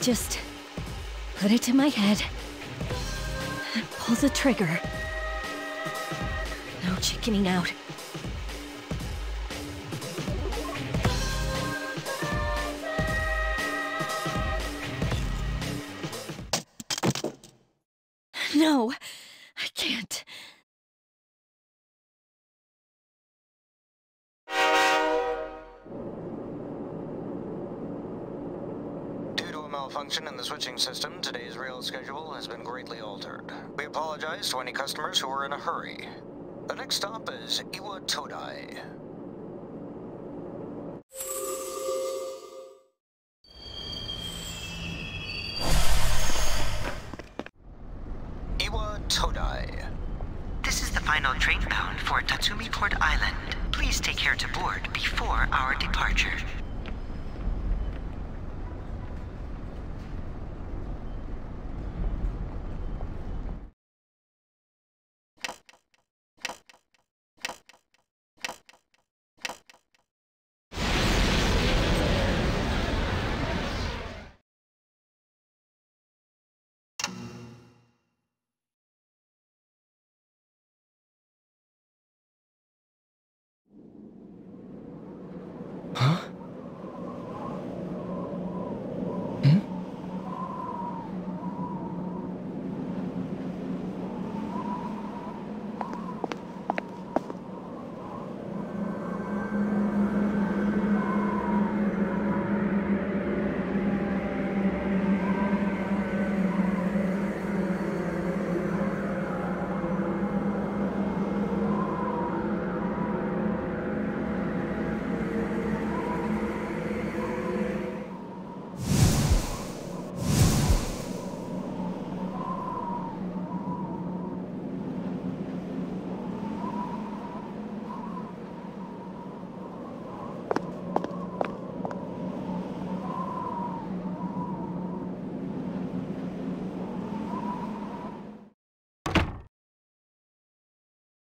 just put it to my head and pull the trigger. No chickening out. No, I can't. Due to a malfunction in the switching system, today's rail schedule has been greatly altered. We apologize to any customers who are in a hurry. The next stop is Iwa Todai. Iwa Todai. This is the final train bound for Tatsumi Port Island. Please take care to board before our departure. Huh? Hmm?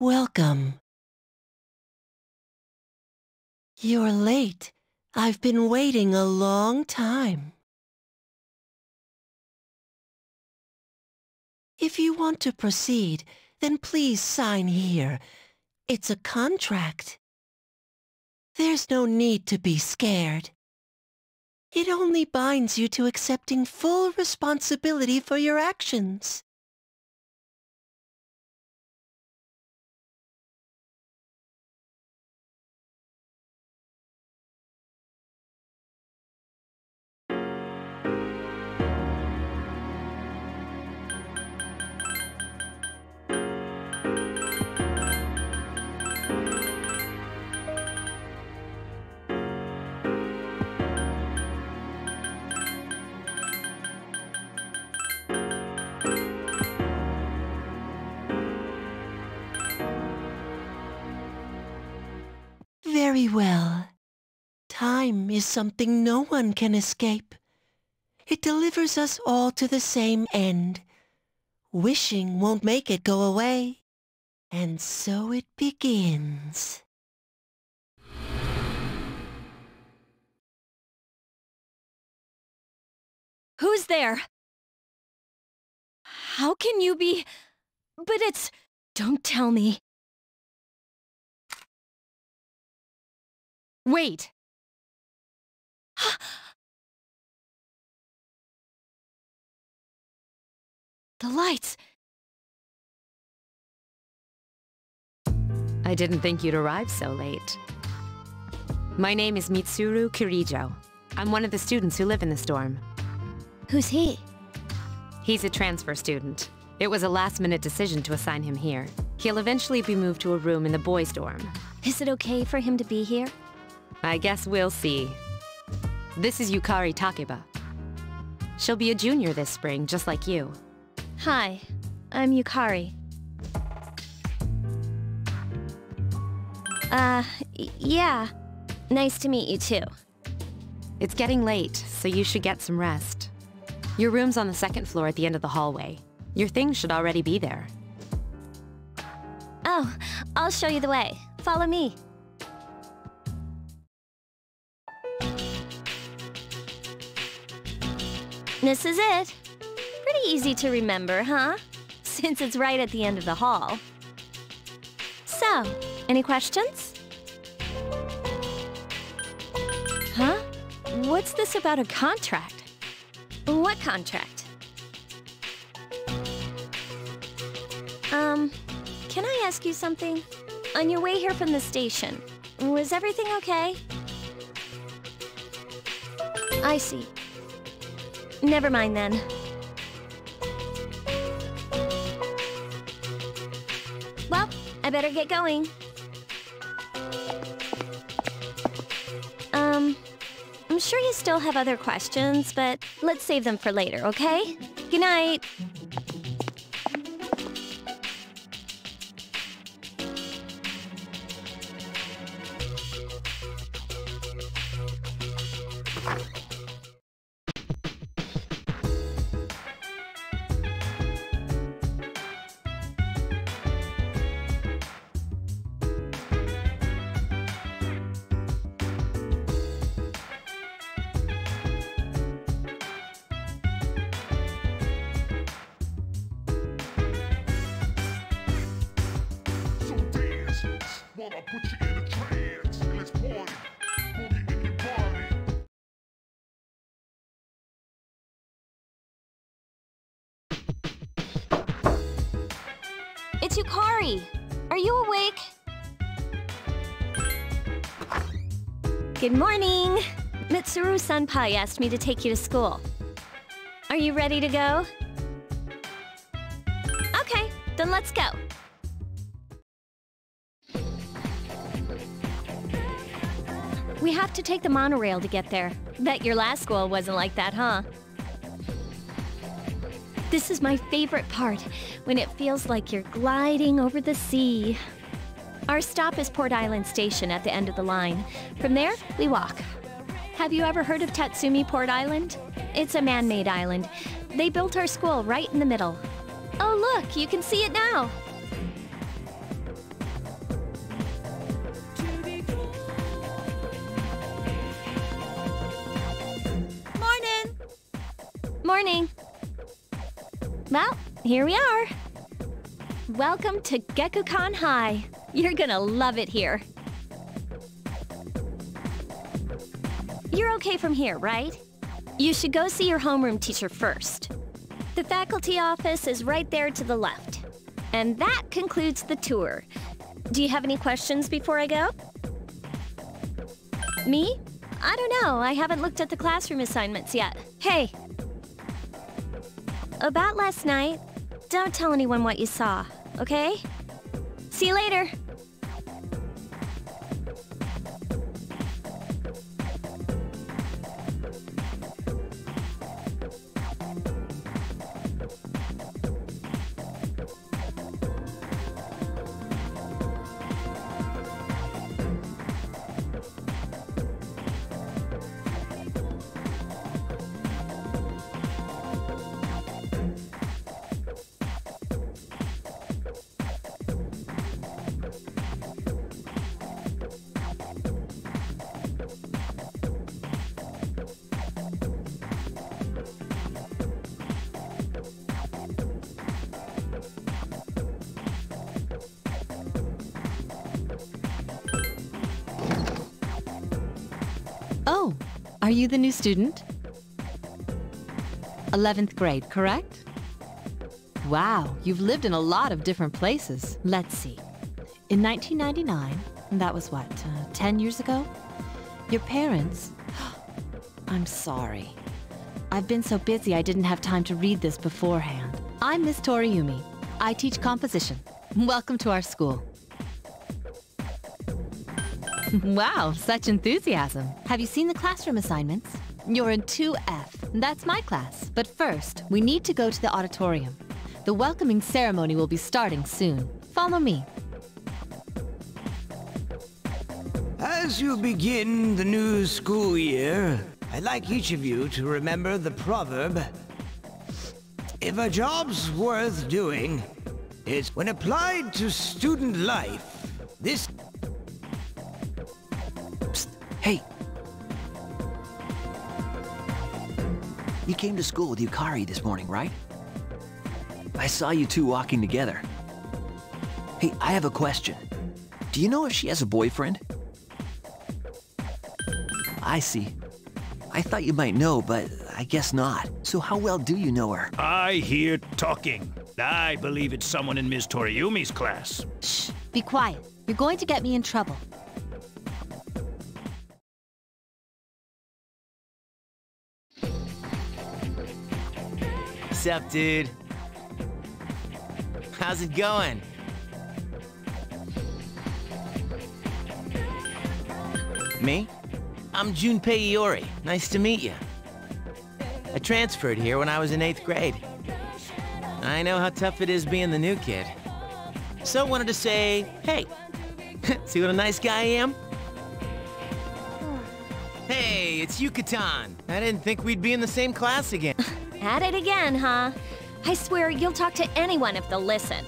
Welcome. You're late. I've been waiting a long time. If you want to proceed, then please sign here. It's a contract. There's no need to be scared. It only binds you to accepting full responsibility for your actions. Very well. Time is something no one can escape. It delivers us all to the same end. Wishing won't make it go away. And so it begins. Who's there? How can you be... But it's... Don't tell me. Wait! The lights! I didn't think you'd arrive so late. My name is Mitsuru Kirijo. I'm one of the students who live in the storm. Who's he? He's a transfer student. It was a last-minute decision to assign him here. He'll eventually be moved to a room in the boys' dorm. Is it okay for him to be here? I guess we'll see. This is Yukari Takeba. She'll be a junior this spring, just like you. Hi, I'm Yukari. Yeah. Nice to meet you too. It's getting late, so you should get some rest. Your room's on the second floor at the end of the hallway. Your things should already be there. Oh, I'll show you the way. Follow me. This is it. Pretty easy to remember, huh? Since it's right at the end of the hall. So, any questions? Huh? What's this about a contract? What contract? Can I ask you something? On your way here from the station, was everything okay? I see. Never mind then. Well, I better get going. I'm sure you still have other questions, but let's save them for later, okay? Good night. Wanna put you in a trance. Let's party. Boogie in your body. It's Yukari. Are you awake? Good morning. Mitsuru Senpai asked me to take you to school. Are you ready to go? Okay, then let's go. We have to take the monorail to get there. Bet your last school wasn't like that, huh? This is my favorite part, when it feels like you're gliding over the sea. Our stop is Port Island Station at the end of the line. From there, we walk. Have you ever heard of Tatsumi Port Island? It's a man-made island. They built our school right in the middle. Oh look, you can see it now. Morning. Well, here we are. Welcome to Gekukan High. You're gonna love it here. You're okay from here, right? You should go see your homeroom teacher first. The faculty office is right there to the left. And that concludes the tour. Do you have any questions before I go? Me? I don't know. I haven't looked at the classroom assignments yet. Hey. About last night, don't tell anyone what you saw, okay? See you later. Oh, are you the new student? 11th grade, correct? Wow, you've lived in a lot of different places. Let's see. In 1999, that was what, 10 years ago? Your parents... I'm sorry. I've been so busy I didn't have time to read this beforehand. I'm Miss Toriumi. I teach composition. Welcome to our school. Wow, such enthusiasm. Have you seen the classroom assignments? You're in 2F. That's my class. But first, we need to go to the auditorium. The welcoming ceremony will be starting soon. Follow me. As you begin the new school year, I'd like each of you to remember the proverb, if a job's worth doing, it's when applied to student life, this... Hey! You came to school with Yukari this morning, right? I saw you two walking together. Hey, I have a question. Do you know if she has a boyfriend? I see. I thought you might know, but I guess not. So how well do you know her? I hear talking. I believe it's someone in Ms. Toriumi's class. Shh, be quiet. You're going to get me in trouble. What's up, dude? How's it going? Me? I'm Junpei Iori. Nice to meet you. I transferred here when I was in 8th grade. I know how tough it is being the new kid. So wanted to say, hey, see what a nice guy I am? Hey, it's Yucatan. I didn't think we'd be in the same class again. At it again, huh? I swear you'll talk to anyone if they'll listen.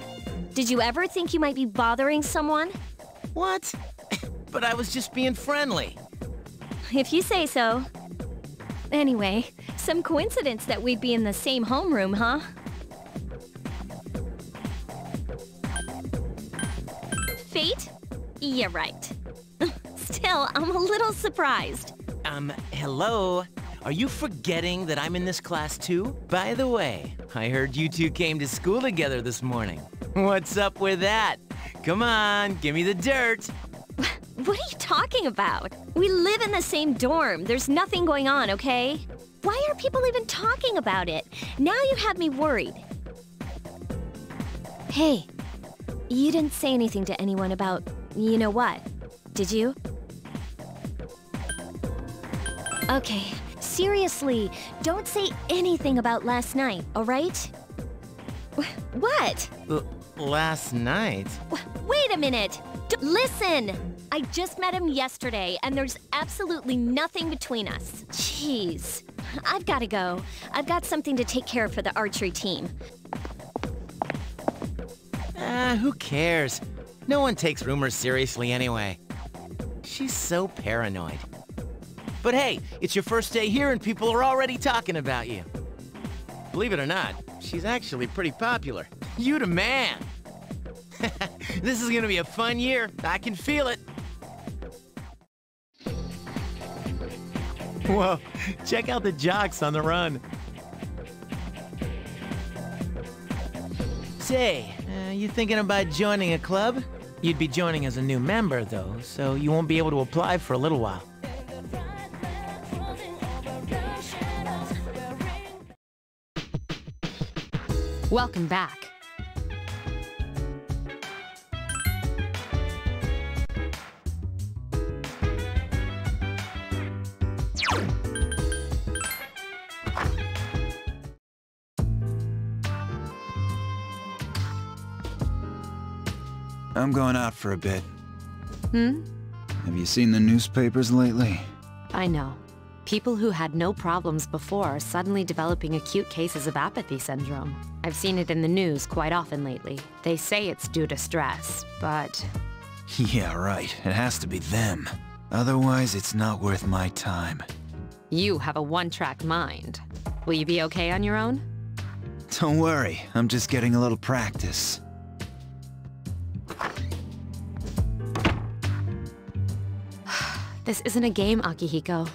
Did you ever think you might be bothering someone? What? But I was just being friendly. If you say so. Anyway, some coincidence that we'd be in the same homeroom, huh? Fate? Yeah, right. Still, I'm a little surprised. Hello? Are you forgetting that I'm in this class too? By the way, I heard you two came to school together this morning. What's up with that? Come on, give me the dirt. What are you talking about? We live in the same dorm. There's nothing going on, okay? Why are people even talking about it? Now you have me worried. Hey, you didn't say anything to anyone about you know what, did you? Okay, seriously, don't say anything about last night, all right? What? Last night? Wait a minute! Listen! I just met him yesterday, and there's absolutely nothing between us. Jeez. I've gotta go. I've got something to take care of for the archery team. Who cares? No one takes rumors seriously anyway. She's so paranoid. But hey, it's your first day here and people are already talking about you. Believe it or not, she's actually pretty popular. You the man! This is gonna be a fun year. I can feel it. Whoa, check out the jocks on the run. Say, you thinking about joining a club? You'd be joining as a new member, though, so you won't be able to apply for a little while. Welcome back. I'm going out for a bit. Hmm? Have you seen the newspapers lately? I know. People who had no problems before are suddenly developing acute cases of apathy syndrome. I've seen it in the news quite often lately. They say it's due to stress, but... Yeah, right. It has to be them. Otherwise, it's not worth my time. You have a one-track mind. Will you be okay on your own? Don't worry, I'm just getting a little practice. This isn't a game, Akihiko.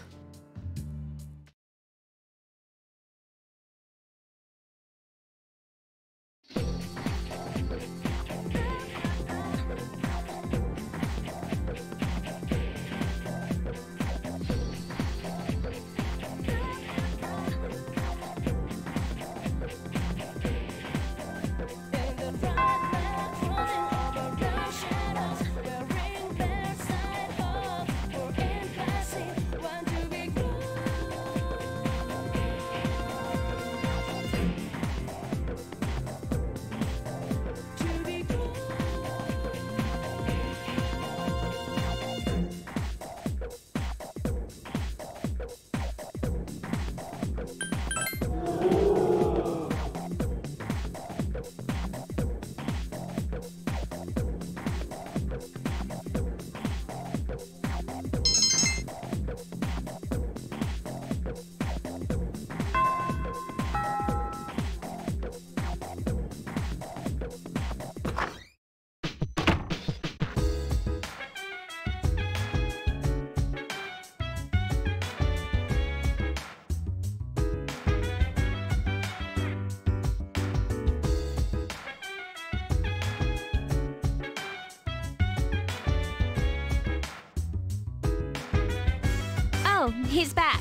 Oh, he's back.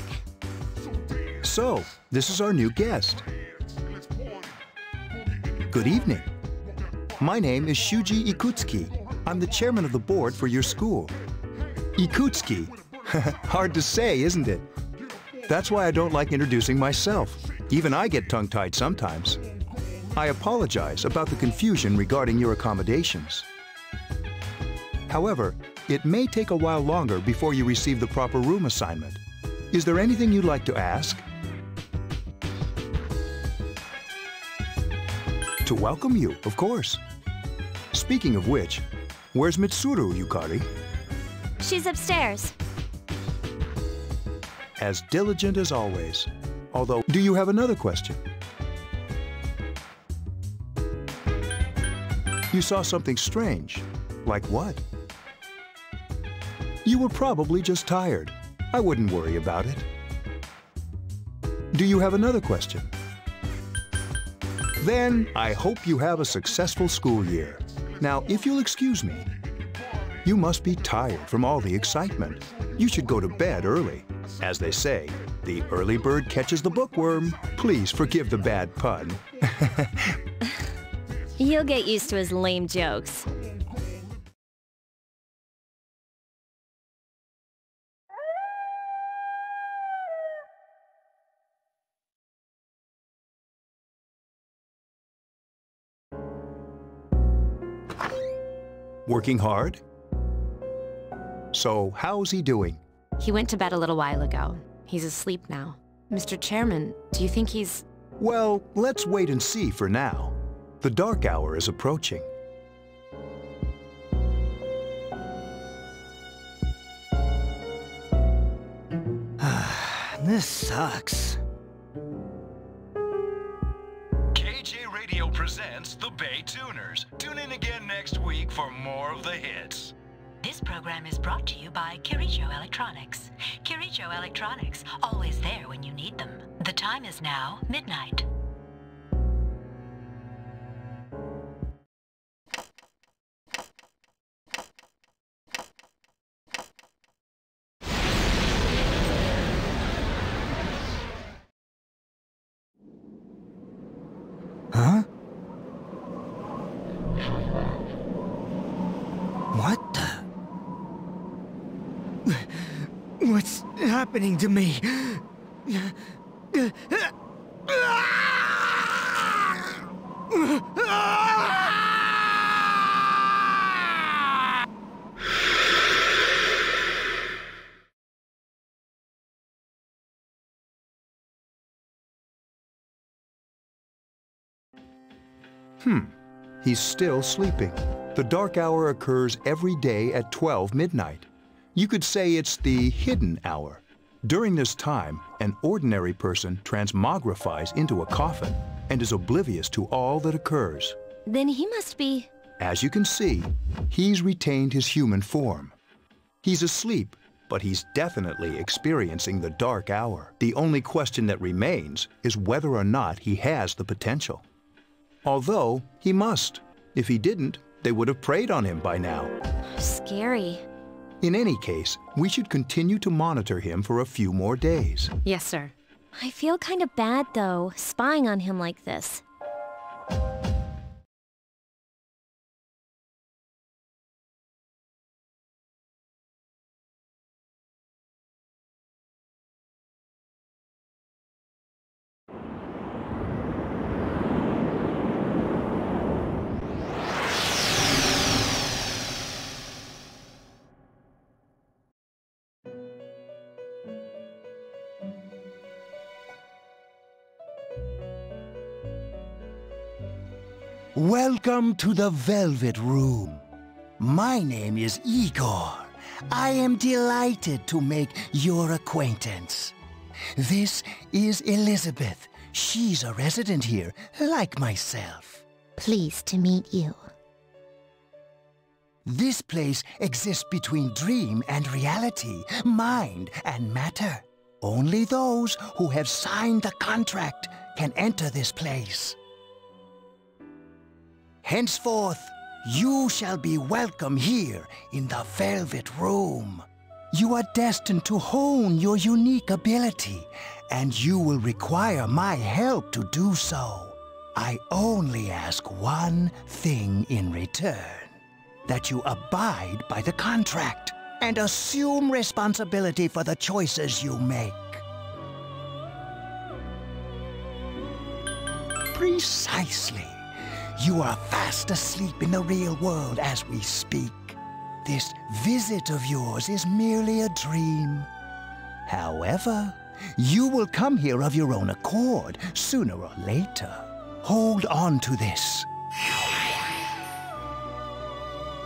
So, this is our new guest. Good evening. My name is Shuji Ikutsuki. I'm the chairman of the board for your school. Ikutsuki. Hard to say, isn't it? That's why I don't like introducing myself. Even I get tongue-tied sometimes. I apologize about the confusion regarding your accommodations. However, it may take a while longer before you receive the proper room assignment. Is there anything you'd like to ask? To welcome you, of course. Speaking of which, where's Mitsuru, Yukari? She's upstairs. As diligent as always. Although, do you have another question? You saw something strange. Like what? You were probably just tired. I wouldn't worry about it. Do you have another question? Then, I hope you have a successful school year. Now, if you'll excuse me, you must be tired from all the excitement. You should go to bed early. As they say, the early bird catches the bookworm. Please forgive the bad pun. You'll get used to his lame jokes. Working hard? So, how's he doing? He went to bed a little while ago. He's asleep now. Mr. Chairman, do you think he's... Well, let's wait and see for now. The dark hour is approaching. This sucks. KJ Radio presents the Bay Tuners. Tune in again next week for more of the hits. This program is brought to you by Kirijo Electronics. Kirijo Electronics, always there when you need them. The time is now midnight. Huh? What the? What's happening to me? He's still sleeping. The dark hour occurs every day at 12 midnight. You could say it's the hidden hour. During this time, an ordinary person transmogrifies into a coffin and is oblivious to all that occurs. Then he must be... As you can see, he's retained his human form. He's asleep, but he's definitely experiencing the dark hour. The only question that remains is whether or not he has the potential. Although, he must. If he didn't, they would have preyed on him by now. Scary. In any case, we should continue to monitor him for a few more days. Yes, sir. I feel kind of bad, though, spying on him like this. Welcome to the Velvet Room. My name is Igor. I am delighted to make your acquaintance. This is Elizabeth. She's a resident here, like myself. Pleased to meet you. This place exists between dream and reality, mind and matter. Only those who have signed the contract can enter this place. Henceforth, you shall be welcome here in the Velvet Room. You are destined to hone your unique ability, and you will require my help to do so. I only ask one thing in return: that you abide by the contract and assume responsibility for the choices you make. Precisely. You are fast asleep in the real world as we speak. This visit of yours is merely a dream. However, you will come here of your own accord, sooner or later. Hold on to this.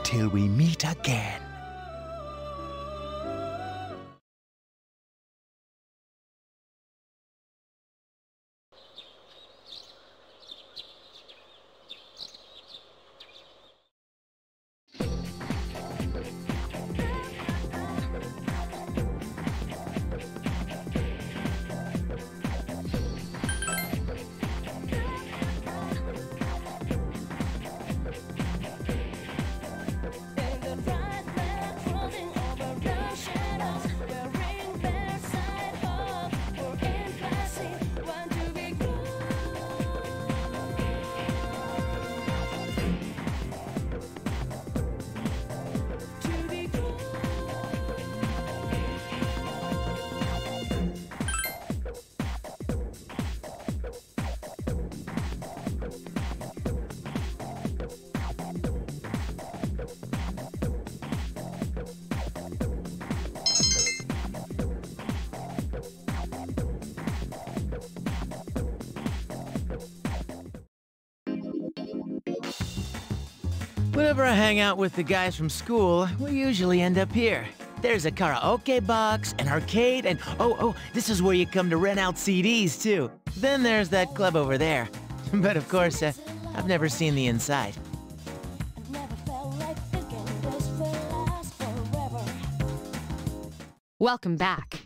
Till we meet again. Whenever I hang out with the guys from school, we usually end up here. There's a karaoke box, an arcade, and oh, this is where you come to rent out CDs, too. Then there's that club over there. But of course, I've never seen the inside. Welcome back.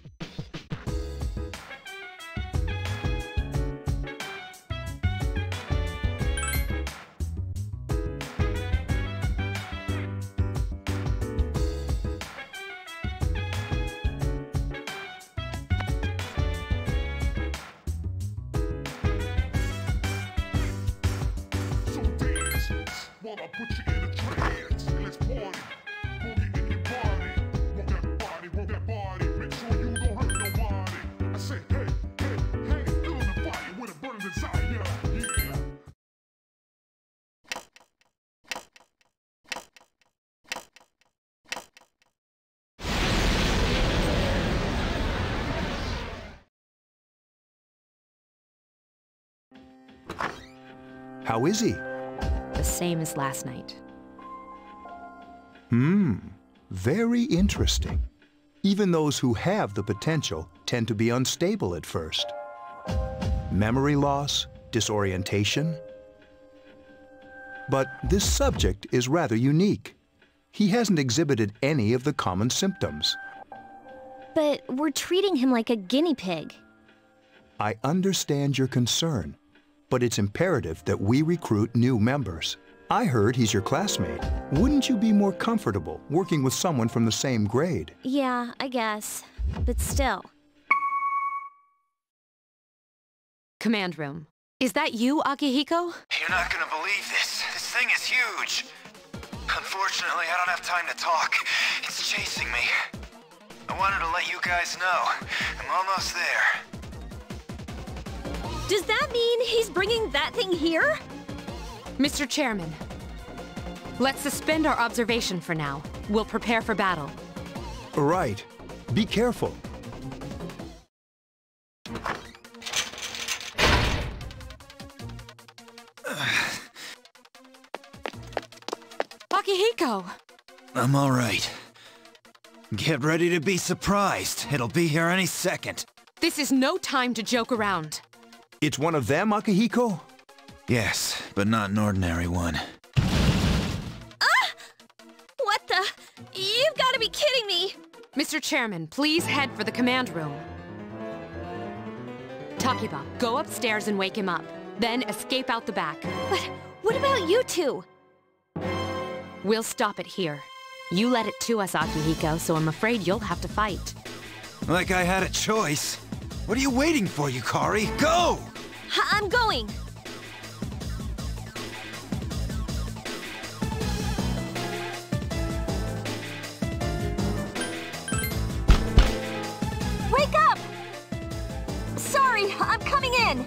While I put you in a trance, let's party. Boogie in your body. Work that body, make sure you don't hurt nobody. I say, hey, feeling the fire with a burning desire, yeah. How is he? The same as last night. Very interesting. Even those who have the potential tend to be unstable at first. Memory loss, disorientation. But this subject is rather unique. He hasn't exhibited any of the common symptoms. But we're treating him like a guinea pig. I understand your concern, but it's imperative that we recruit new members. I heard he's your classmate. Wouldn't you be more comfortable working with someone from the same grade? Yeah, I guess. But still. Command room. Is that you, Akihiko? You're not gonna believe this. This thing is huge. Unfortunately, I don't have time to talk. It's chasing me. I wanted to let you guys know. I'm almost there. Does that mean he's bringing that thing here? Mr. Chairman, let's suspend our observation for now. We'll prepare for battle. Right. Be careful. Akihiko! I'm all right. Get ready to be surprised. It'll be here any second. This is no time to joke around. It's one of them, Akihiko? Yes, but not an ordinary one. What the? You've got to be kidding me! Mr. Chairman, please head for the command room. Takiba, go upstairs and wake him up. Then escape out the back. But what about you two? We'll stop it here. You led it to us, Akihiko, so I'm afraid you'll have to fight. Like I had a choice. What are you waiting for, Yukari? Go! I'm going! Wake up! Sorry, I'm coming in!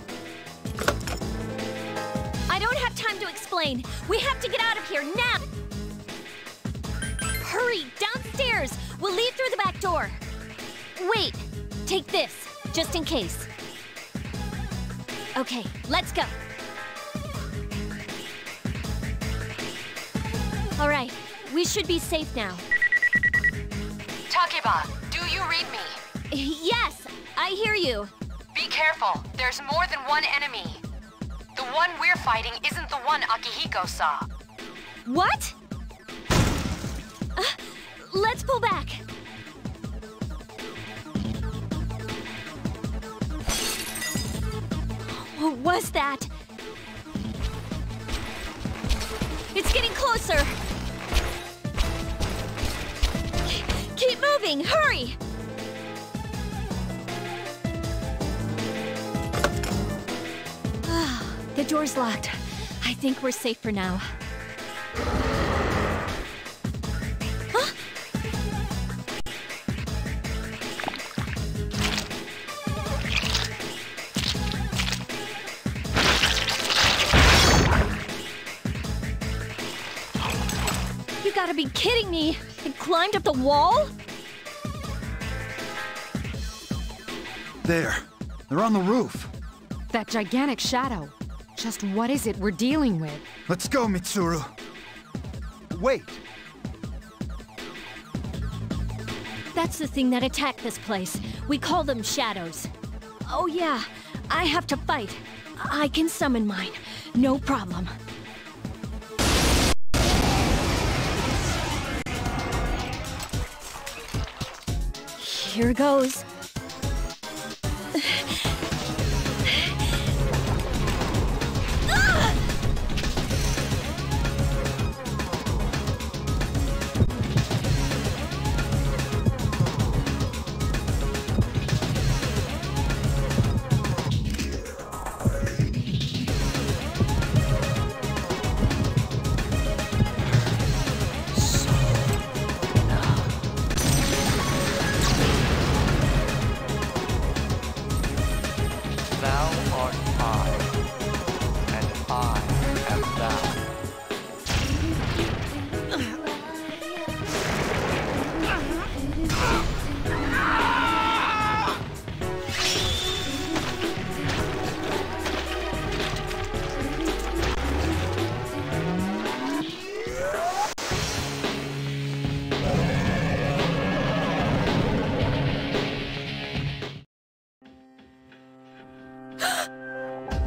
I don't have time to explain. We have to get out of here now! Hurry, downstairs! We'll leave through the back door. Wait, take this, just in case. Okay, let's go. All right, we should be safe now. Takeba, do you read me? Yes, I hear you. Be careful, there's more than one enemy. The one we're fighting isn't the one Akihiko saw. What? Let's pull back. What was that? It's getting closer. Keep moving, hurry! The door's locked. I think we're safe for now. Huh? You gotta be kidding me! It climbed up the wall? There. They're on the roof. That gigantic shadow. Just what is it we're dealing with? Let's go, Mitsuru. Wait. That's the thing that attacked this place. We call them shadows. Oh yeah, I have to fight. I can summon mine. No problem. Here goes.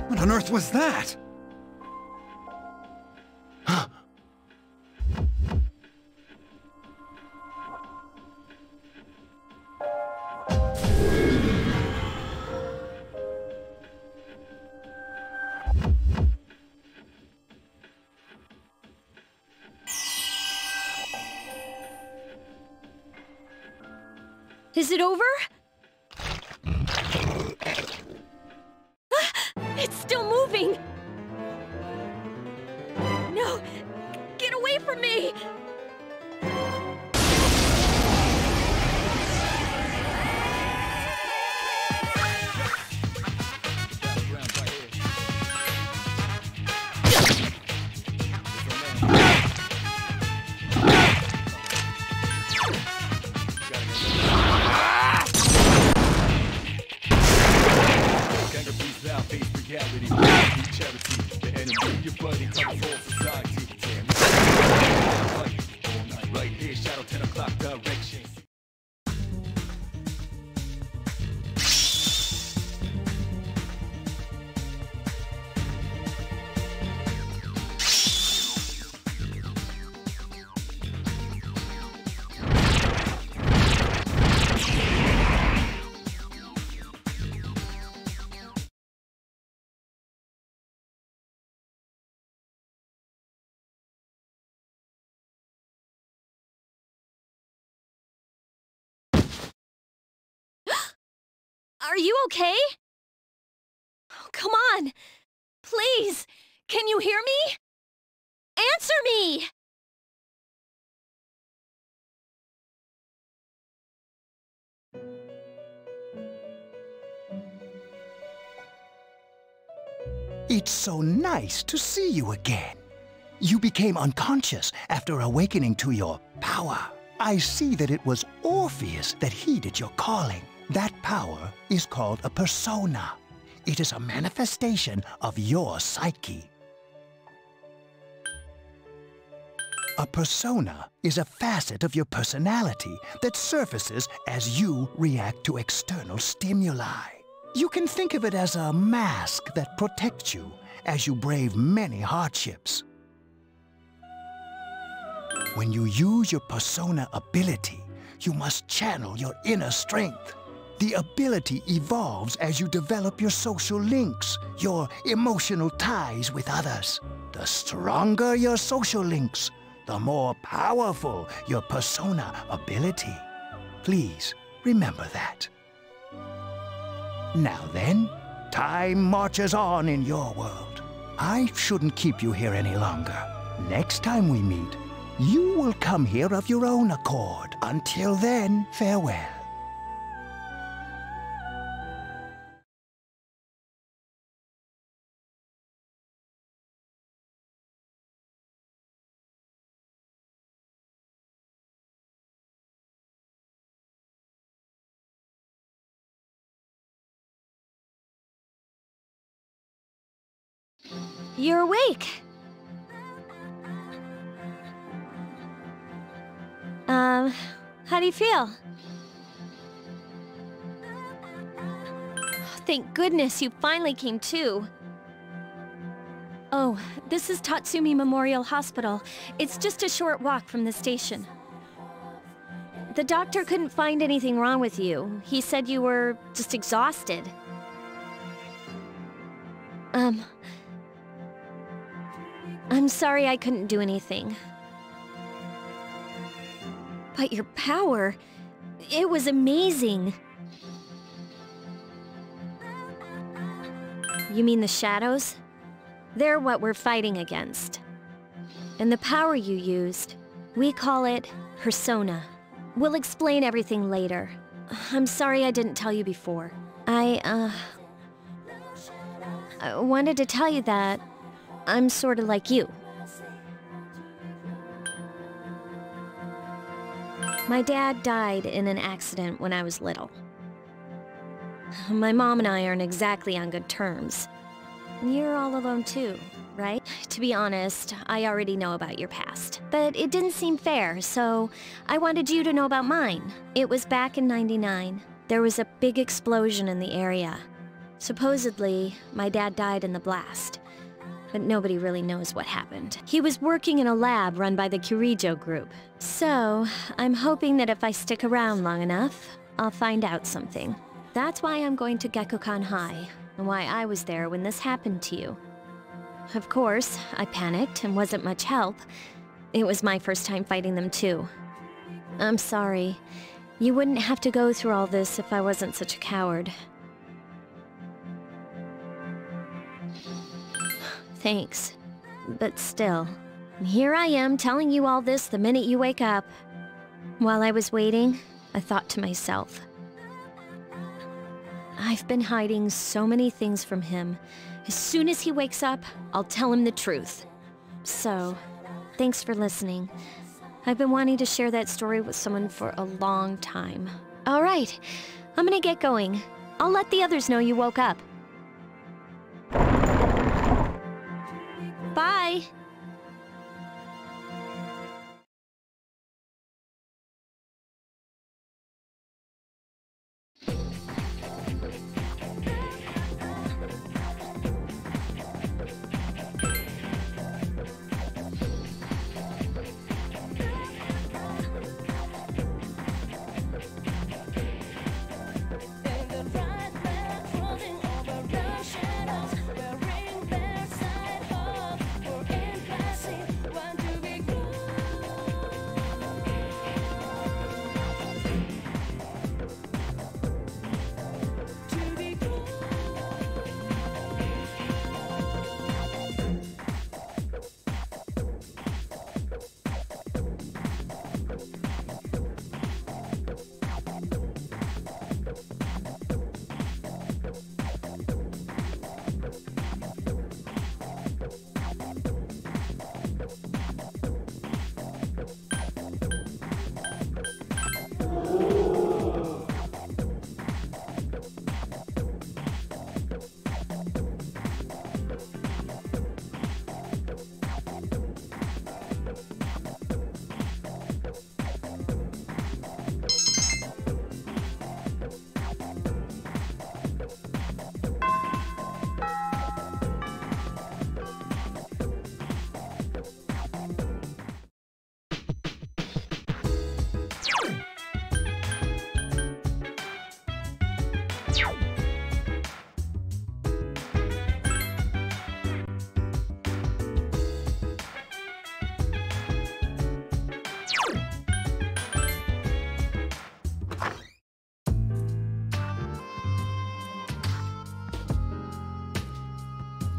What on earth was that? Is it over? It's still moving! No! Get away from me! Right here, shadow 10 o'clock direction. Are you okay? Oh, come on! Please! Can you hear me? Answer me! It's so nice to see you again. You became unconscious after awakening to your power. I see that it was Orpheus that heeded your calling. That power is called a persona. It is a manifestation of your psyche. A persona is a facet of your personality that surfaces as you react to external stimuli. You can think of it as a mask that protects you as you brave many hardships. When you use your persona ability, you must channel your inner strength. The ability evolves as you develop your social links, your emotional ties with others. The stronger your social links, the more powerful your persona ability. Please remember that. Now then, time marches on in your world. I shouldn't keep you here any longer. Next time we meet, you will come here of your own accord. Until then, farewell. You're awake. How do you feel? Thank goodness you finally came to. Oh, this is Tatsumi Memorial Hospital. It's just a short walk from the station. The doctor couldn't find anything wrong with you. He said you were just exhausted. I'm sorry I couldn't do anything. But your power, it was amazing. You mean the shadows? They're what we're fighting against. And the power you used, we call it persona. We'll explain everything later. I'm sorry I didn't tell you before. I wanted to tell you that I'm sort of like you. My dad died in an accident when I was little. My mom and I aren't exactly on good terms. You're all alone too, right? To be honest, I already know about your past. But it didn't seem fair, so I wanted you to know about mine. It was back in '99. There was a big explosion in the area. Supposedly, my dad died in the blast. But nobody really knows what happened. He was working in a lab run by the Kirijo group. So, I'm hoping that if I stick around long enough, I'll find out something. That's why I'm going to Gekkoukan High, and why I was there when this happened to you. Of course, I panicked and wasn't much help. It was my first time fighting them too. I'm sorry. You wouldn't have to go through all this if I wasn't such a coward. Thanks. But still, here I am telling you all this the minute you wake up. While I was waiting, I thought to myself, I've been hiding so many things from him. As soon as he wakes up, I'll tell him the truth. So, thanks for listening. I've been wanting to share that story with someone for a long time. All right, I'm gonna get going. I'll let the others know you woke up. Bye!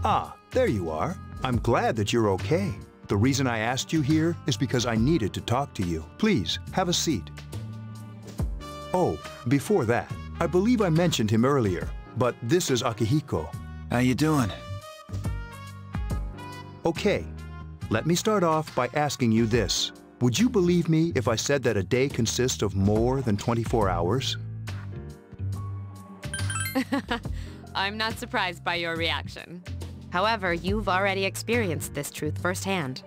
Ah, there you are. I'm glad that you're okay. The reason I asked you here is because I needed to talk to you. Please, have a seat. Oh, before that, I believe I mentioned him earlier, but this is Akihiko. How you doing? Okay, let me start off by asking you this. Would you believe me if I said that a day consists of more than 24 hours? I'm not surprised by your reaction. However, you've already experienced this truth firsthand.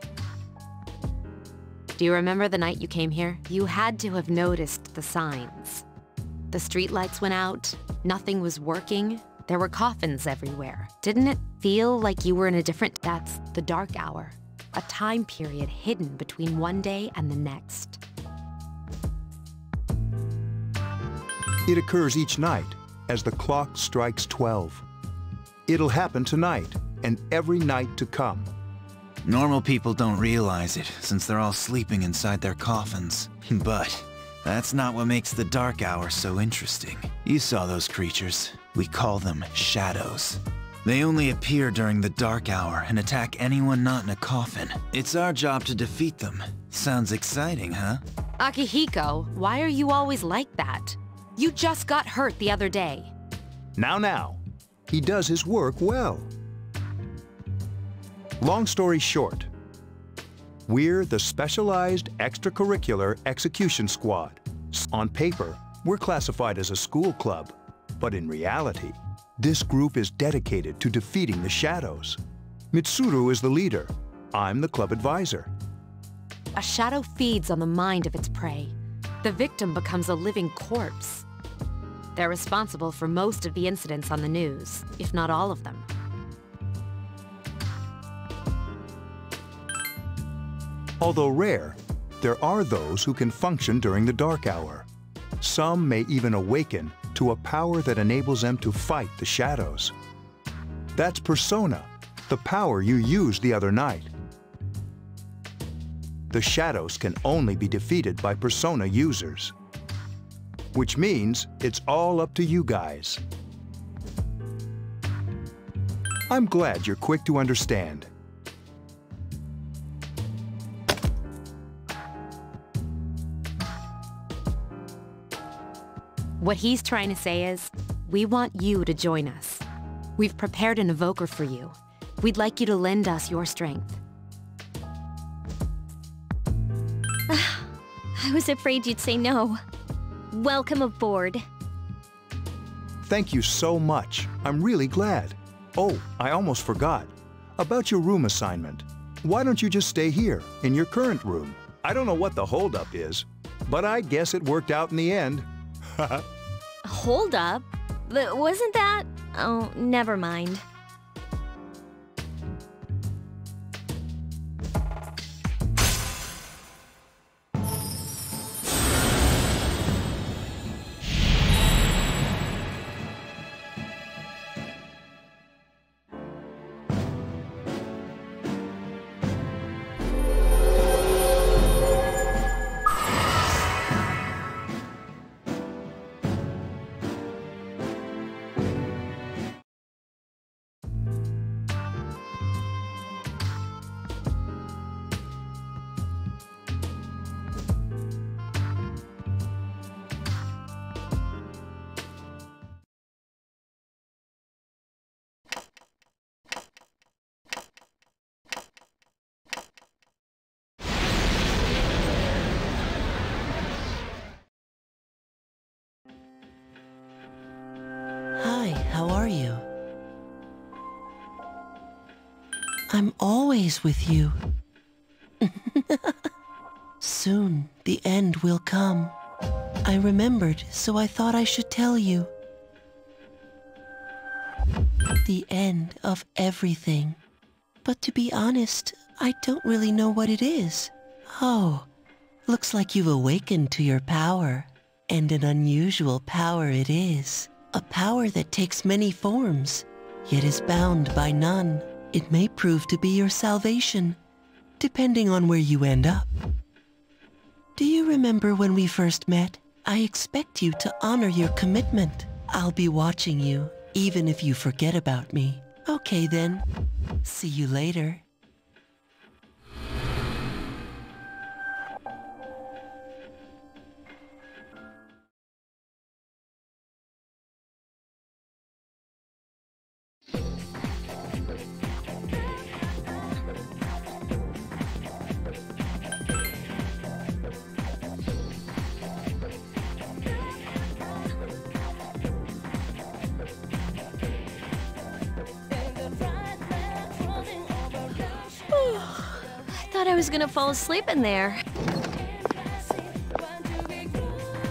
Do you remember the night you came here? You had to have noticed the signs. The streetlights went out, nothing was working, there were coffins everywhere. Didn't it feel like you were in a different... That's the dark hour, a time period hidden between one day and the next. It occurs each night as the clock strikes 12. It'll happen tonight and every night to come. Normal people don't realize it, since they're all sleeping inside their coffins. But that's not what makes the dark hour so interesting. You saw those creatures. We call them shadows. They only appear during the dark hour and attack anyone not in a coffin. It's our job to defeat them. Sounds exciting, huh? Akihiko, why are you always like that? You just got hurt the other day. Now. He does his work well. Long story short, we're the Specialized Extracurricular Execution Squad. On paper, we're classified as a school club, but in reality, this group is dedicated to defeating the shadows. Mitsuru is the leader. I'm the club advisor. A shadow feeds on the mind of its prey. The victim becomes a living corpse. They're responsible for most of the incidents on the news, if not all of them. Although rare, there are those who can function during the dark hour. Some may even awaken to a power that enables them to fight the shadows. That's Persona, the power you used the other night. The shadows can only be defeated by Persona users. Which means it's all up to you guys. I'm glad you're quick to understand. What he's trying to say is, we want you to join us. We've prepared an evoker for you. We'd like you to lend us your strength. I was afraid you'd say no. Welcome aboard. Thank you so much. I'm really glad. Oh, I almost forgot. About your room assignment. Why don't you just stay here, in your current room? I don't know what the holdup is, but I guess it worked out in the end. Hold up? Wasn't that? Oh, never mind. Hi, how are you? I'm always with you. Soon, the end will come. I remembered, so I thought I should tell you. The end of everything. But to be honest, I don't really know what it is. Oh, looks like you've awakened to your power. And an unusual power it is. A power that takes many forms, yet is bound by none. It may prove to be your salvation, depending on where you end up. Do you remember when we first met? I expect you to honor your commitment. I'll be watching you, even if you forget about me. Okay then. See you later. I was gonna fall asleep in there.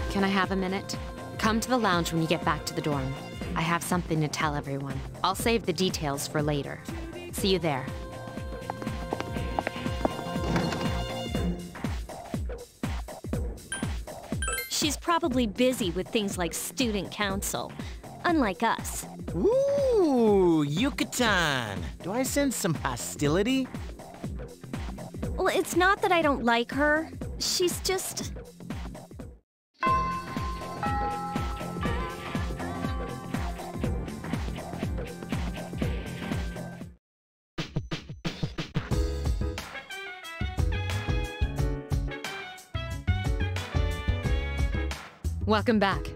Can I have a minute? Come to the lounge when you get back to the dorm. I have something to tell everyone. I'll save the details for later. See you there. She's probably busy with things like student council, unlike us. Ooh, Yucatan. Do I sense some hostility? Well, it's not that I don't like her. She's just... Welcome back.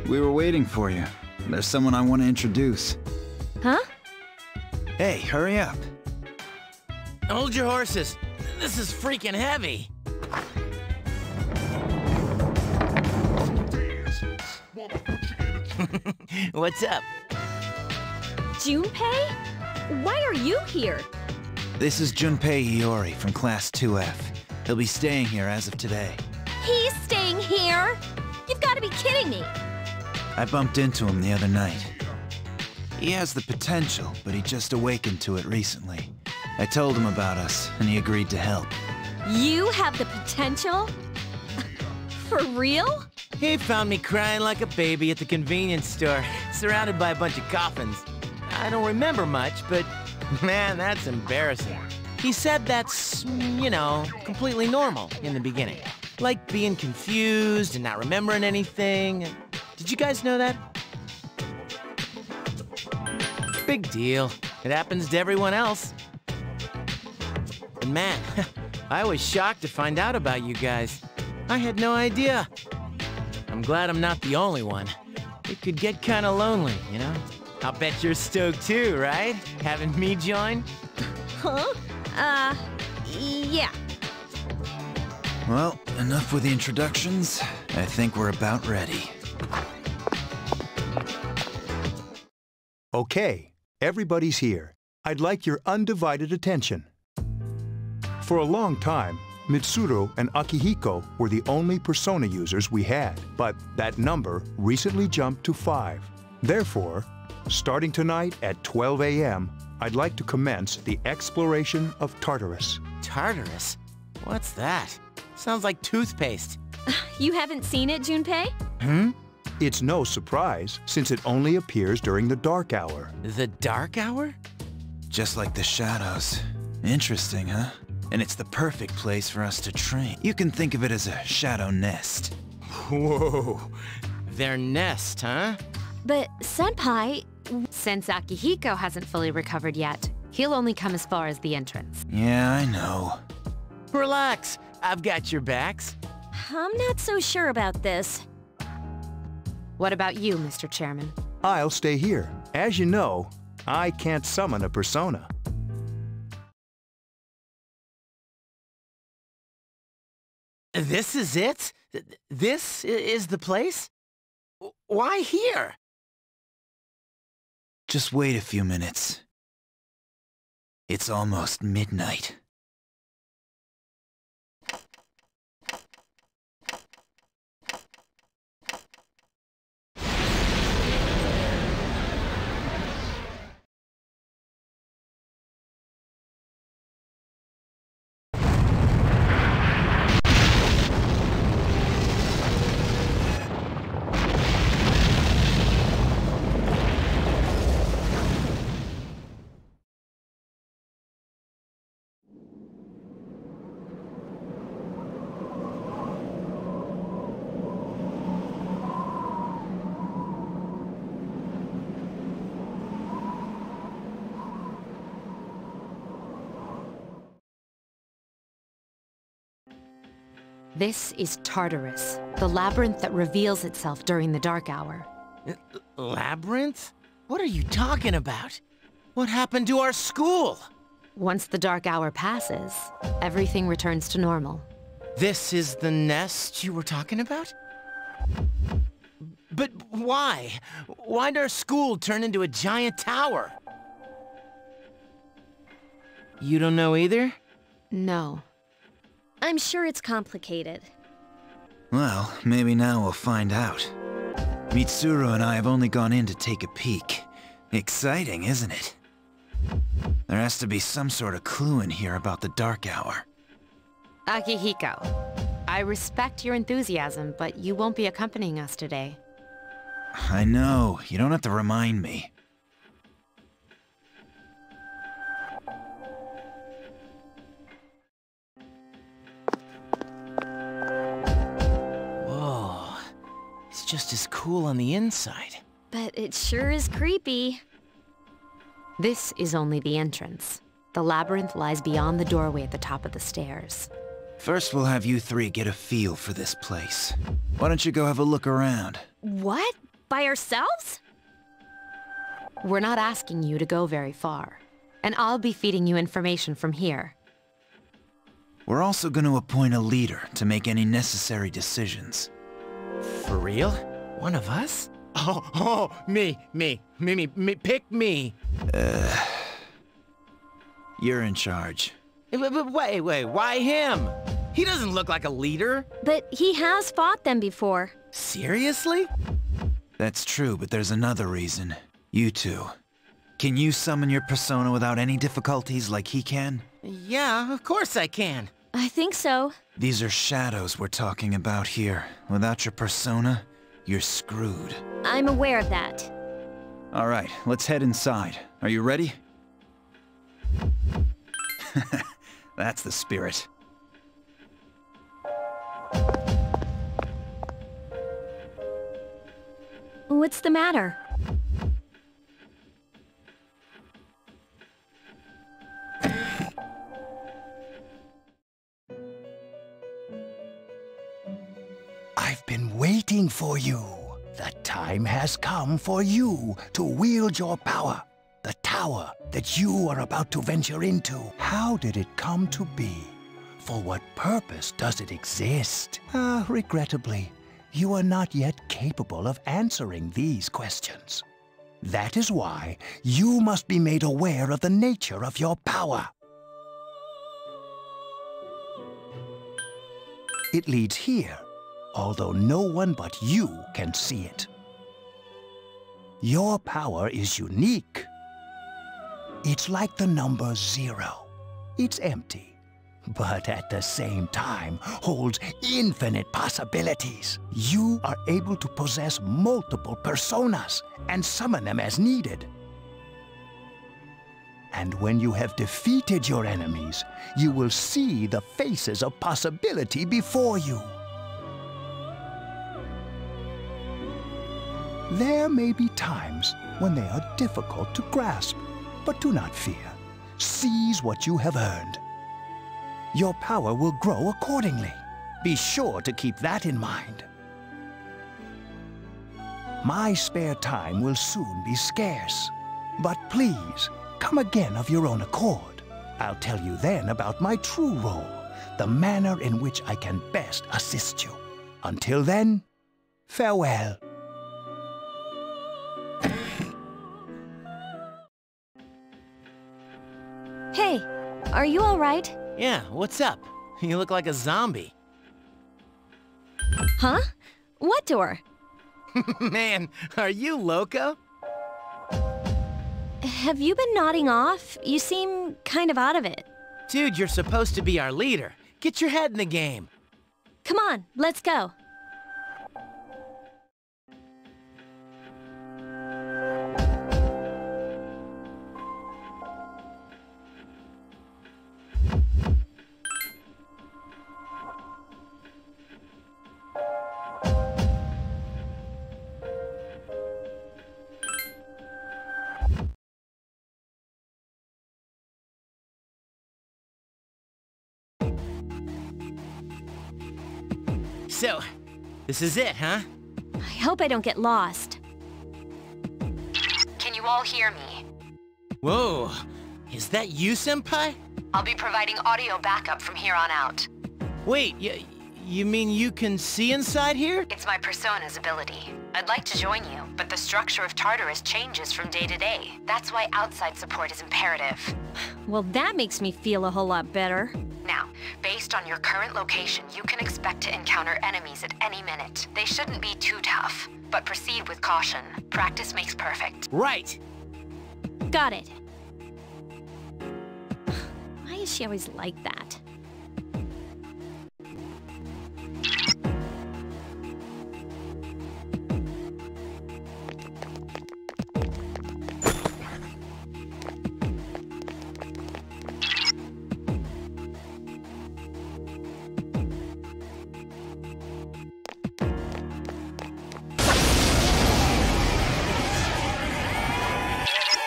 We were waiting for you. There's someone I want to introduce. Huh? Hey, hurry up. Hold your horses. This is freaking heavy. What's up? Junpei? Why are you here? This is Junpei Iori from Class 2F. He'll be staying here as of today. He's staying here? You've got to be kidding me. I bumped into him the other night. He has the potential, but he just awakened to it recently. I told him about us, and he agreed to help. You have the potential? For real? He found me crying like a baby at the convenience store, surrounded by a bunch of coffins. I don't remember much, but man, that's embarrassing. He said that's, you know, completely normal in the beginning. Like being confused and not remembering anything. Did you guys know that? Big deal. It happens to everyone else. And man, I was shocked to find out about you guys. I had no idea. I'm glad I'm not the only one. It could get kinda lonely, you know? I'll bet you're stoked too, right? Having me join? Huh? Yeah. Well, enough with the introductions. I think we're about ready. Okay, everybody's here. I'd like your undivided attention. For a long time, Mitsuru and Akihiko were the only Persona users we had, but that number recently jumped to 5. Therefore, starting tonight at 12 a.m., I'd like to commence the exploration of Tartarus. Tartarus? What's that? Sounds like toothpaste. You haven't seen it, Junpei? It's no surprise, since it only appears during the dark hour. The dark hour? Just like the shadows. Interesting, huh? And it's the perfect place for us to train. You can think of it as a shadow nest. Whoa. Their nest, huh? But, Senpai... Since Akihiko hasn't fully recovered yet, he'll only come as far as the entrance. Yeah, I know. Relax. I've got your backs. I'm not so sure about this. What about you, Mr. Chairman? I'll stay here. As you know, I can't summon a persona. This is it? This is the place? Why here? Just wait a few minutes. It's almost midnight. This is Tartarus, the labyrinth that reveals itself during the dark hour. Labyrinth? What are you talking about? What happened to our school? Once the dark hour passes, everything returns to normal. This is the nest you were talking about? But why? Why'd our school turn into a giant tower? You don't know either? No. I'm sure it's complicated. Well, maybe now we'll find out. Mitsuru and I have only gone in to take a peek. Exciting, isn't it? There has to be some sort of clue in here about the Dark Hour. Akihiko, I respect your enthusiasm, but you won't be accompanying us today. I know, you don't have to remind me. Whoa, it's just as cool on the inside. But it sure is creepy. This is only the entrance. The labyrinth lies beyond the doorway at the top of the stairs. First, we'll have you three get a feel for this place. Why don't you go have a look around? What? By ourselves? We're not asking you to go very far, and I'll be feeding you information from here. We're also going to appoint a leader to make any necessary decisions. For real? One of us? Oh, me, pick me. You're in charge. But wait, why him? He doesn't look like a leader. But he has fought them before. Seriously? That's true, but there's another reason. You two. Can you summon your persona without any difficulties like he can? Yeah, of course I can. I think so. These are shadows we're talking about here. Without your persona, you're screwed. I'm aware of that. All right, let's head inside. Are you ready? That's the spirit. What's the matter? I've been waiting for you. The time has come for you to wield your power. The tower that you are about to venture into. How did it come to be? For what purpose does it exist? Regrettably, you are not yet capable of answering these questions. That is why you must be made aware of the nature of your power. It leads here, although no one but you can see it. Your power is unique. It's like the number 0. It's empty, but at the same time holds infinite possibilities. You are able to possess multiple personas and summon them as needed. And when you have defeated your enemies, you will see the faces of possibility before you. There may be times when they are difficult to grasp, but do not fear. Seize what you have earned. Your power will grow accordingly. Be sure to keep that in mind. My spare time will soon be scarce, but please, come again of your own accord. I'll tell you then about my true role, the manner in which I can best assist you. Until then, farewell. Hey, are you all right? Yeah, what's up? You look like a zombie. Huh? What door? Man, are you loco? Have you been nodding off? You seem kind of out of it. Dude, you're supposed to be our leader. Get your head in the game. Come on, let's go. So, this is it, huh? I hope I don't get lost. Can you all hear me? Whoa, is that you, Senpai? I'll be providing audio backup from here on out. Wait, you mean you can see inside here? It's my persona's ability. I'd like to join you, but the structure of Tartarus changes from day to day. That's why outside support is imperative. Well, that makes me feel a whole lot better. Now, based on your current location, you can expect to encounter enemies at any minute. They shouldn't be too tough, but proceed with caution. Practice makes perfect. Right! Got it. Why is she always like that?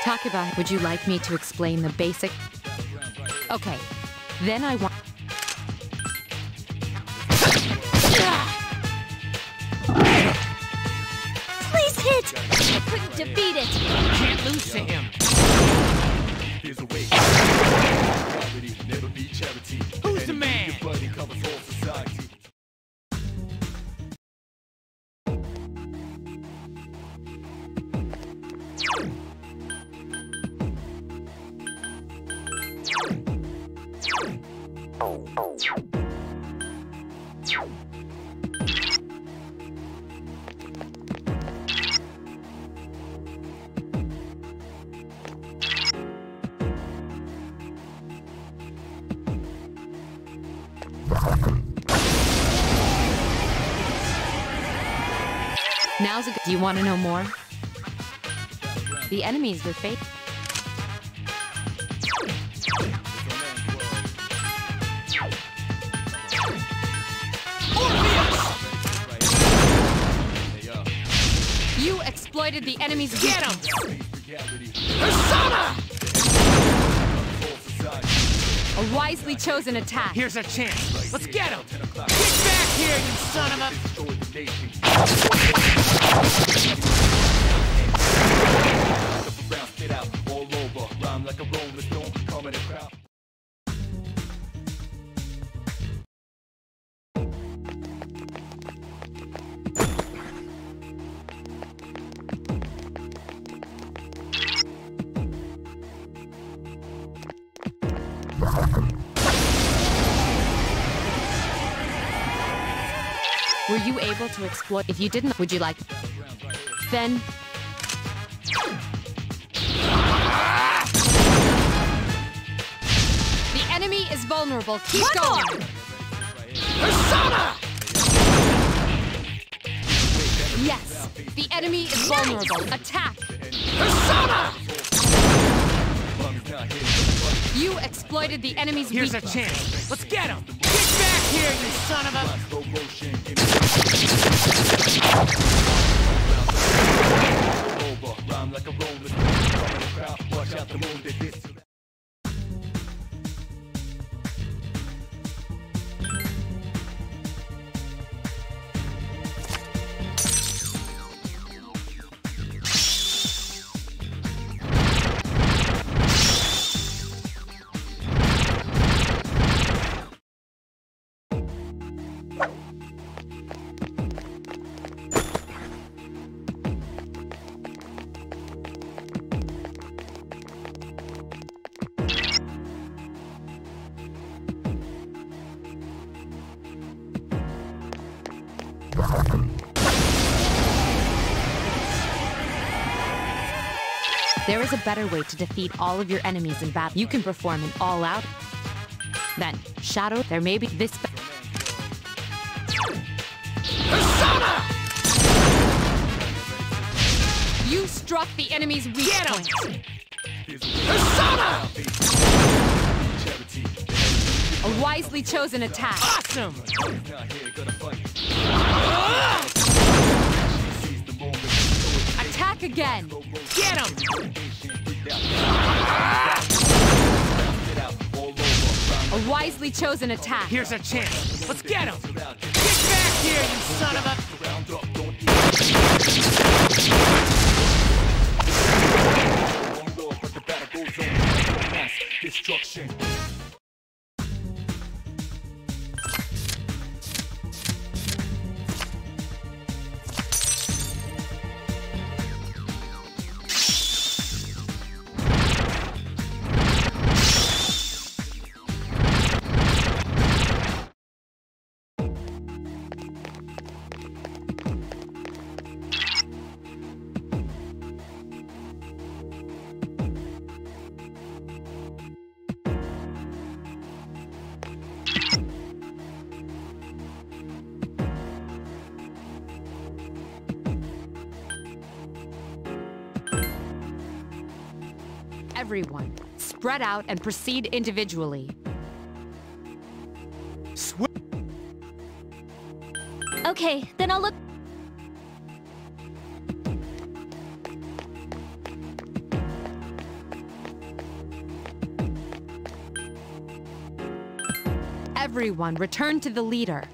Takuba, would you like me to explain the basic? Okay, then I want... Please hit! I couldn't defeat it! Can't lose to him! Who's the man? Now's a good... Do you want to know more? The enemies were fake. You exploited the enemy's... Get him! Persona! A wisely chosen attack. Here's our chance. Let's get him! Get back here, you son of a... Were you able to exploit? If you didn't, would you like? Then... The enemy is vulnerable. Keep going! Persona! Yes, the enemy is vulnerable. Attack! Persona! You exploited the enemy's Here's weakness. our chance. Let's get him! Get back here, you son of a... There is a better way to defeat all of your enemies in battle. You can perform an all-out. Then, Shadow, there may be this... Persona! You struck the enemy's weak point. Persona! A wisely chosen attack. Awesome! Attack again. Get him! A A wisely chosen attack. Here's a chance. Let's get him! Get back here, you son of a... Destruction. Everyone, spread out and proceed individually. Okay, then I'll look... Everyone, return to the leader.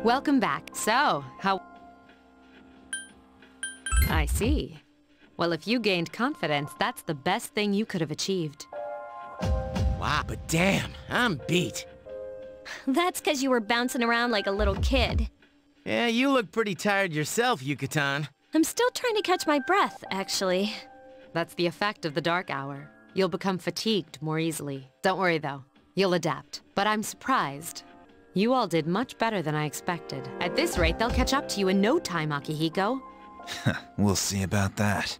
Welcome back. So, how... I see. Well, if you gained confidence, that's the best thing you could have achieved. Wow, but damn, I'm beat. That's because you were bouncing around like a little kid. Yeah, you look pretty tired yourself, Yucatan. I'm still trying to catch my breath, actually. That's the effect of the dark hour. You'll become fatigued more easily. Don't worry, though. You'll adapt. But I'm surprised. You all did much better than I expected. At this rate, they'll catch up to you in no time, Akihiko. We'll see about that.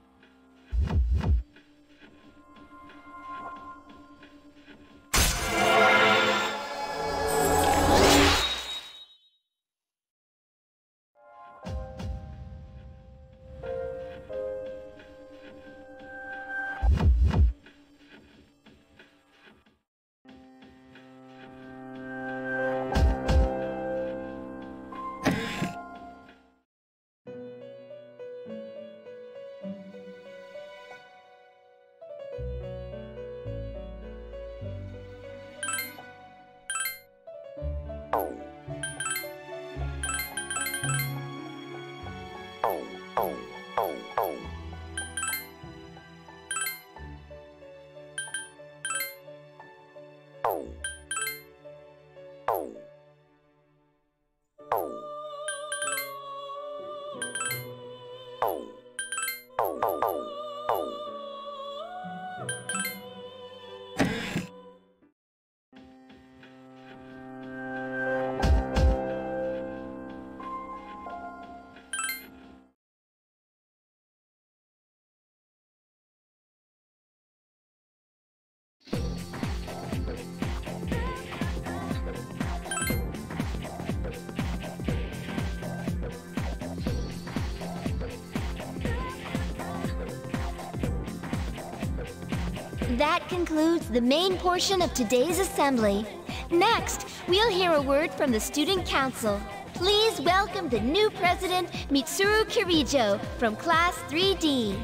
That concludes the main portion of today's assembly. Next, we'll hear a word from the Student Council. Please welcome the new president, Mitsuru Kirijo, from Class 3D.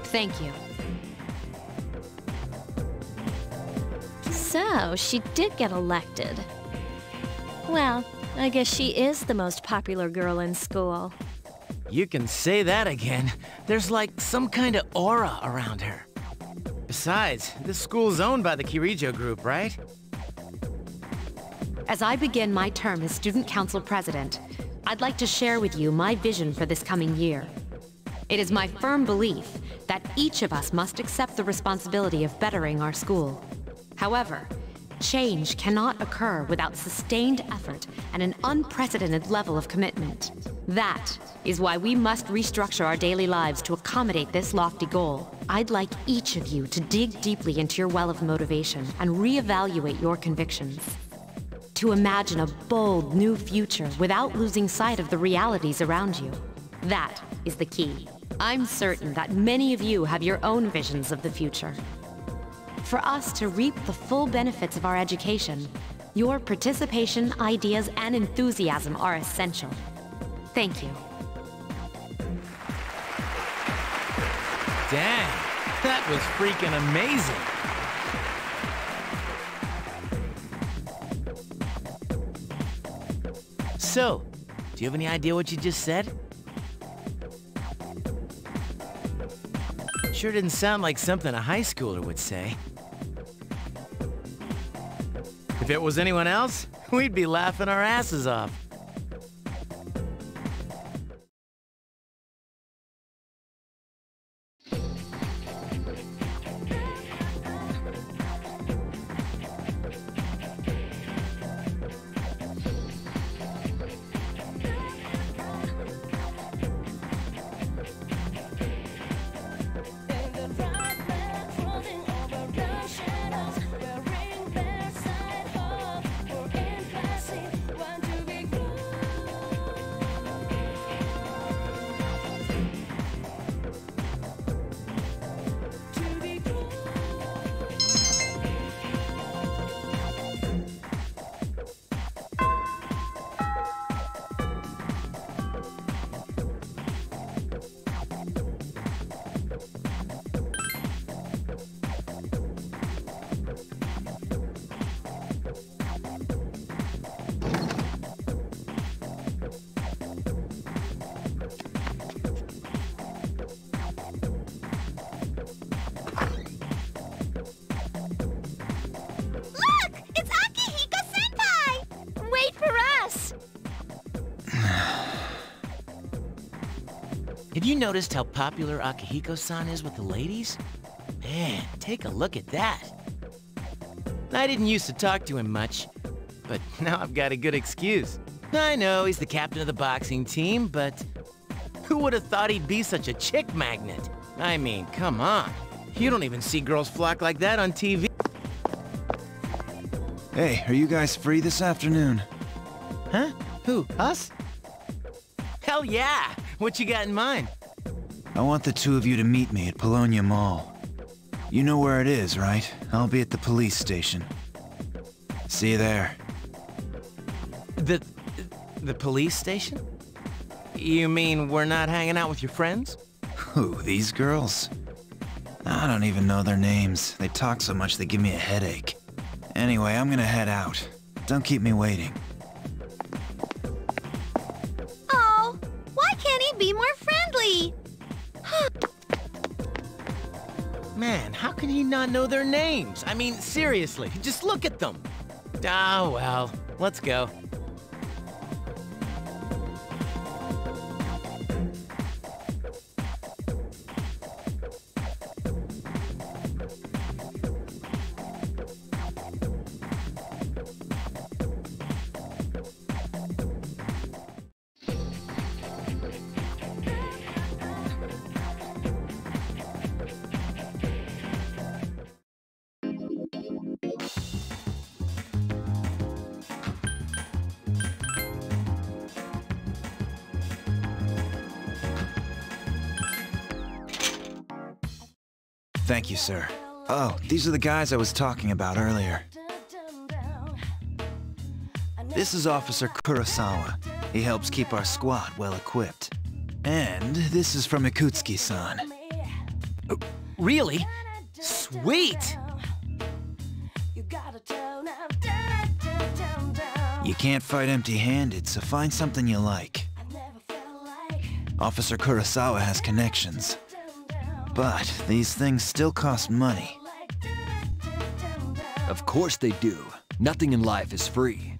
Thank you. So, she did get elected. Well, I guess she is the most popular girl in school. You can say that again. There's like some kind of aura around her. Besides, this school's owned by the Kirijo group, right? As I begin my term as Student Council President, I'd like to share with you my vision for this coming year. It is my firm belief that each of us must accept the responsibility of bettering our school. However, change cannot occur without sustained effort and an unprecedented level of commitment. That is why we must restructure our daily lives to accommodate this lofty goal. I'd like each of you to dig deeply into your well of motivation and reevaluate your convictions. To imagine a bold new future without losing sight of the realities around you. That is the key. I'm certain that many of you have your own visions of the future. For us to reap the full benefits of our education, your participation, ideas, and enthusiasm are essential. Thank you. Dang, that was freaking amazing. So, do you have any idea what you just said? Sure didn't sound like something a high schooler would say. If it was anyone else, we'd be laughing our asses off. Have you noticed how popular Akihiko-san is with the ladies? Man, take a look at that. I didn't used to talk to him much, but now I've got a good excuse. I know he's the captain of the boxing team, but who would have thought he'd be such a chick magnet? I mean, come on. You don't even see girls flock like that on TV. Hey, are you guys free this afternoon? Huh? Who, us? Hell yeah! What you got in mind? I want the two of you to meet me at Polonia Mall. You know where it is, right? I'll be at the police station. See you there. The police station? You mean we're not hanging out with your friends? Who, these girls? I don't even know their names. They talk so much they give me a headache. Anyway, I'm gonna head out. Don't keep me waiting. Oh, why can't he be more friendly? Man, how can he not know their names? I mean, seriously, just look at them. Ah, well, let's go. Thank you, sir. Oh, these are the guys I was talking about earlier. This is Officer Kurosawa. He helps keep our squad well-equipped. And this is from Ikutsuki-san. Really? Sweet! You can't fight empty-handed, so find something you like. Officer Kurosawa has connections. But these things still cost money. Of course they do. Nothing in life is free.